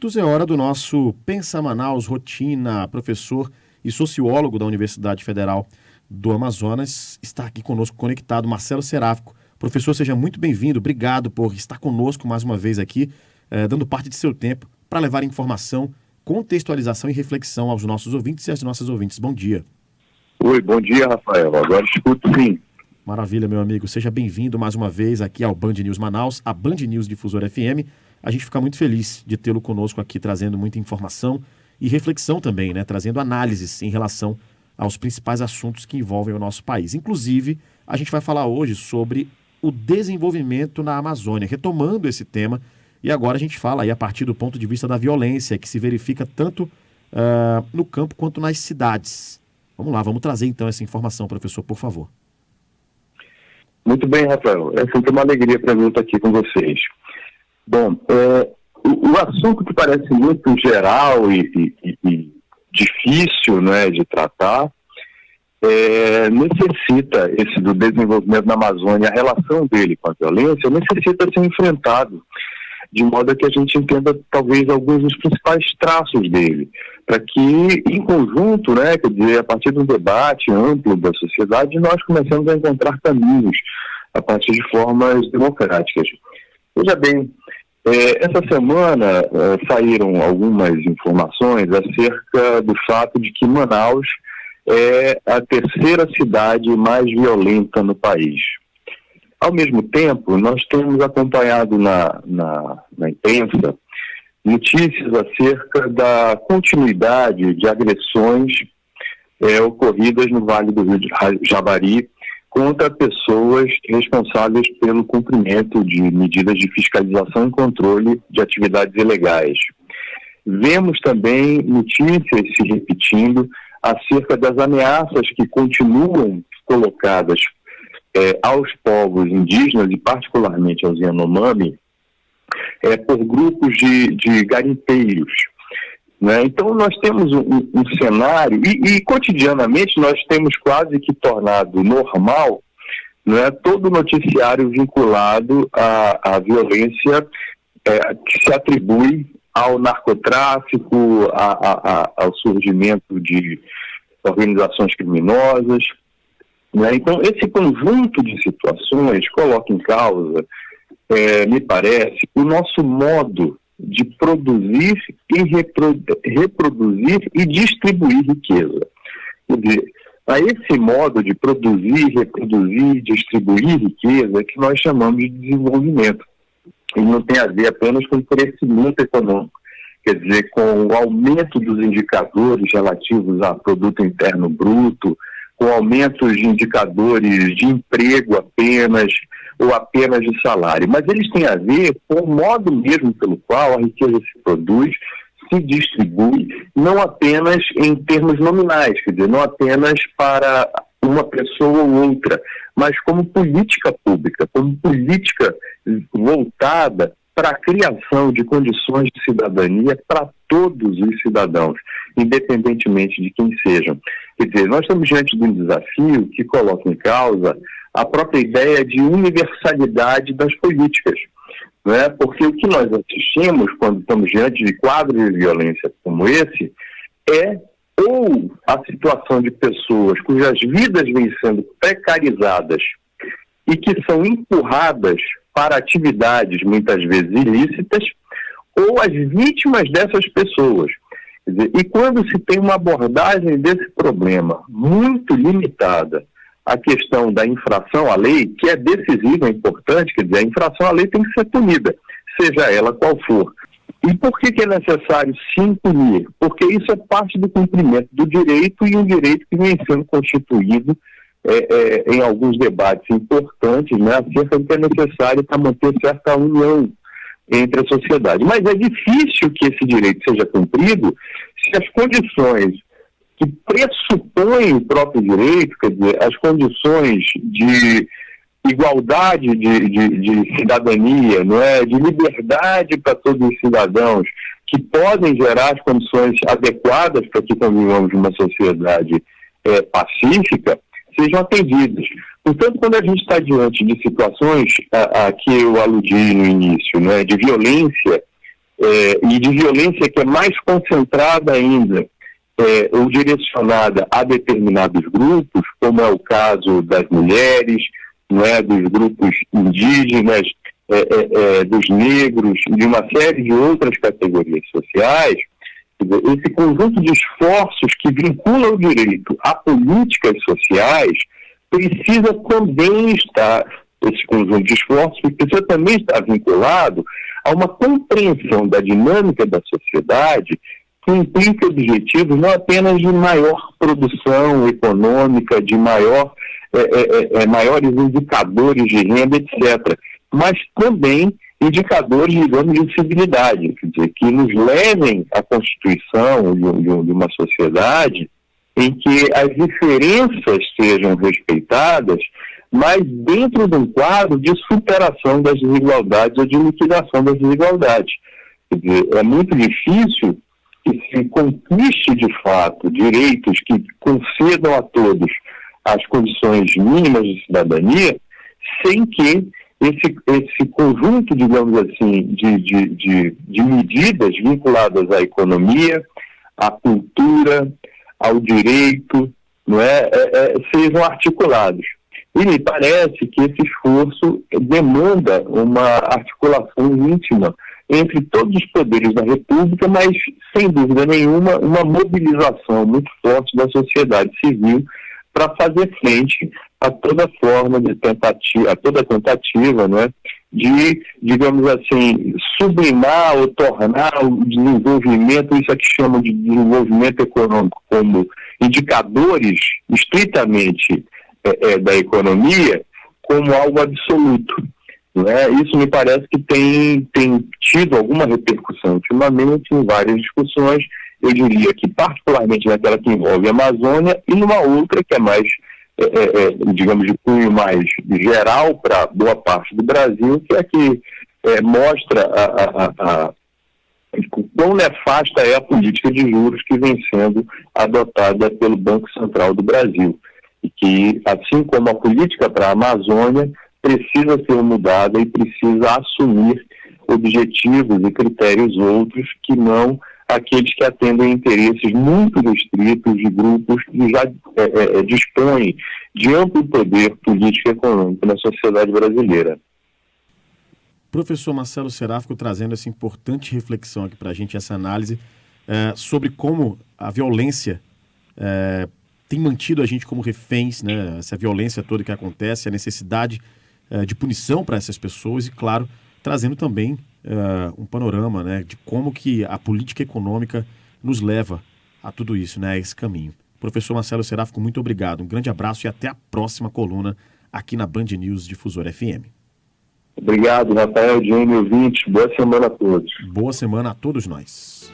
É hora do nosso Pensa Manaus Rotina. Professor e sociólogo da Universidade Federal do Amazonas está aqui conosco conectado, Marcelo Seráfico. Professor, seja muito bem-vindo. Obrigado por estar conosco mais uma vez aqui, dando parte de seu tempo para levar informação, contextualização e reflexão aos nossos ouvintes e às nossas ouvintes. Bom dia. Oi, bom dia, Rafael. Agora escuto sim. Maravilha, meu amigo. Seja bem-vindo mais uma vez aqui ao Band News Manaus, a Band News Difusora FM. A gente fica muito feliz de tê-lo conosco aqui, trazendo muita informação e reflexão também, né? Trazendo análises em relação aos principais assuntos que envolvem o nosso país. Inclusive, a gente vai falar hoje sobre o desenvolvimento na Amazônia, retomando esse tema. E agora a gente fala aí a partir do ponto de vista da violência que se verifica tanto no campo quanto nas cidades. Vamos lá, vamos trazer então essa informação, professor, por favor. Muito bem, Rafael. É sempre uma alegria para mim estar aqui com vocês. Bom, o assunto que parece muito geral e difícil, né, de tratar, necessita, esse do desenvolvimento na Amazônia, a relação dele com a violência, necessita ser enfrentado, de modo que a gente entenda talvez alguns dos principais traços dele, para que, em conjunto, né, quer dizer, a partir de um debate amplo da sociedade, nós comecemos a encontrar caminhos a partir de formas democráticas. Veja bem, essa semana saíram algumas informações acerca do fato de que Manaus é a terceira cidade mais violenta no país. Ao mesmo tempo, nós temos acompanhado na imprensa notícias acerca da continuidade de agressões ocorridas no Vale do Rio Javari contra pessoas responsáveis pelo cumprimento de medidas de fiscalização e controle de atividades ilegais. Vemos também notícias se repetindo acerca das ameaças que continuam colocadas aos povos indígenas e particularmente aos Yanomami por grupos de garimpeiros. Né? Então nós temos um cenário e cotidianamente nós temos quase que tornado normal, né, todo o noticiário vinculado à violência que se atribui ao narcotráfico, ao surgimento de organizações criminosas. Né? Então esse conjunto de situações coloca em causa, me parece, o nosso modo de produzir e reproduzir e distribuir riqueza. Quer dizer, a esse modo de produzir, reproduzir e distribuir riqueza que nós chamamos de desenvolvimento. E não tem a ver apenas com o crescimento econômico, quer dizer, com o aumento dos indicadores relativos a produto interno bruto, com aumentos de indicadores de emprego apenas, ou apenas de salário, mas eles têm a ver com o modo mesmo pelo qual a riqueza se produz, se distribui, não apenas em termos nominais, quer dizer, não apenas para uma pessoa ou outra, mas como política pública, como política voltada para a criação de condições de cidadania para todos os cidadãos, independentemente de quem sejam. Quer dizer, nós estamos diante de um desafio que coloca em causa a própria ideia de universalidade das políticas, né? Porque o que nós assistimos quando estamos diante de quadros de violência como esse é ou a situação de pessoas cujas vidas vêm sendo precarizadas e que são empurradas para atividades muitas vezes ilícitas, ou as vítimas dessas pessoas. Quer dizer, e quando se tem uma abordagem desse problema muito limitada à questão da infração à lei, que é decisiva, é importante, quer dizer, a infração à lei tem que ser punida, seja ela qual for. E por que é necessário sim punir? Porque isso é parte do cumprimento do direito e um direito que vem sendo constituído em alguns debates importantes, né, acerca do que é necessário para manter certa união entre a sociedade. Mas é difícil que esse direito seja cumprido se as condições que pressupõem o próprio direito, quer dizer, as condições de igualdade de cidadania, não é? De liberdade para todos os cidadãos, que podem gerar as condições adequadas para que convivamos numa sociedade pacífica, sejam atendidas. Portanto, quando a gente está diante de situações a que eu aludi no início, né, de violência e de violência que é mais concentrada ainda, ou direcionada a determinados grupos, como é o caso das mulheres, não é, dos grupos indígenas, dos negros, de uma série de outras categorias sociais. Esse conjunto de esforços que vincula o direito a políticas sociais precisa também estar, esse conjunto de esforços precisa também estar vinculado a uma compreensão da dinâmica da sociedade que implica objetivos não apenas de maior produção econômica, de maiores indicadores de renda, etc., mas também indicadores, digamos, de civilidade, quer dizer, que nos levem à constituição de uma sociedade em que as diferenças sejam respeitadas, mas dentro de um quadro de superação das desigualdades ou de liquidação das desigualdades. Quer dizer, é muito difícil que se conquiste de fato direitos que concedam a todos as condições mínimas de cidadania, sem que esse conjunto, digamos assim, de medidas vinculadas à economia, à cultura, ao direito, não é, sejam articulados. E me parece que esse esforço demanda uma articulação íntima entre todos os poderes da República, mas, sem dúvida nenhuma, uma mobilização muito forte da sociedade civil para fazer frente a toda forma de tentativa, a toda tentativa, né, de, digamos assim, sublimar ou tornar o desenvolvimento, isso aqui chamam de desenvolvimento econômico, como indicadores estritamente da economia, como algo absoluto. Né? Isso me parece que tem tido alguma repercussão ultimamente em várias discussões, eu diria que particularmente naquela que envolve a Amazônia e numa outra que é mais, digamos, de cunho mais geral para boa parte do Brasil, que é a que mostra quão nefasta é a política de juros que vem sendo adotada pelo Banco Central do Brasil. E que, assim como a política para a Amazônia, precisa ser mudada e precisa assumir objetivos e critérios outros que não aqueles que atendem interesses muito restritos de grupos que já dispõem de amplo poder político e econômico na sociedade brasileira. Professor Marcelo Seráfico trazendo essa importante reflexão aqui para a gente, essa análise sobre como a violência tem mantido a gente como reféns, né? Essa violência toda que acontece, a necessidade de punição para essas pessoas e, claro, trazendo também um panorama, né, de como que a política econômica nos leva a tudo isso, né, a esse caminho. Professor Marcelo Seráfico, muito obrigado. Um grande abraço e até a próxima coluna aqui na Band News Difusora FM. Obrigado, Rafael, Jânio, ouvintes. Boa semana a todos. Boa semana a todos nós.